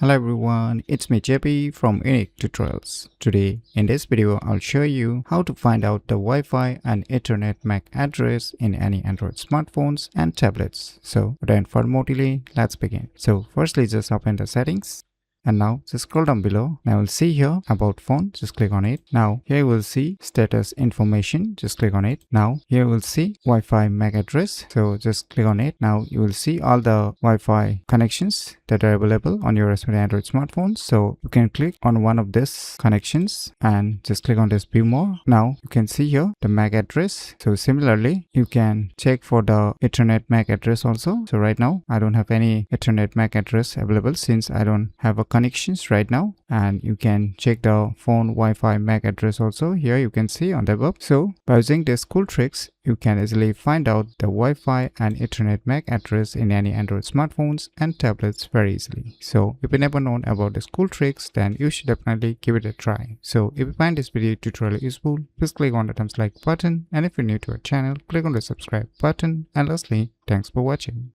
Hello everyone, it's me JP from UniqueTutorials. Today in this video I'll show you how to find out the Wi-Fi and Ethernet MAC address in any Android smartphones and tablets. So without further more delay, let's begin. So firstly just open the settings. And now just scroll down below. Now you'll see here about phone, just click on it. Now here you will see status information, just click on it. Now here you will see Wi-Fi MAC address, so just click on it. Now you will see all the Wi-Fi connections that are available on your respective Android smartphones. So you can click on one of these connections and just click on this view more. Now you can see here the MAC address. So similarly you can check for the Ethernet MAC address also. So right now I don't have any Ethernet MAC address available since I don't have a connections right now. And you can check the phone Wi-Fi MAC address also. Here you can see on the above. So by using these cool tricks, you can easily find out the Wi-Fi and Ethernet MAC address in any Android smartphones and tablets very easily. So if you never known about these cool tricks, then you should definitely give it a try. So if you find this video tutorial useful, please click on the thumbs like button, and if you're new to our channel, click on the subscribe button. And lastly, thanks for watching.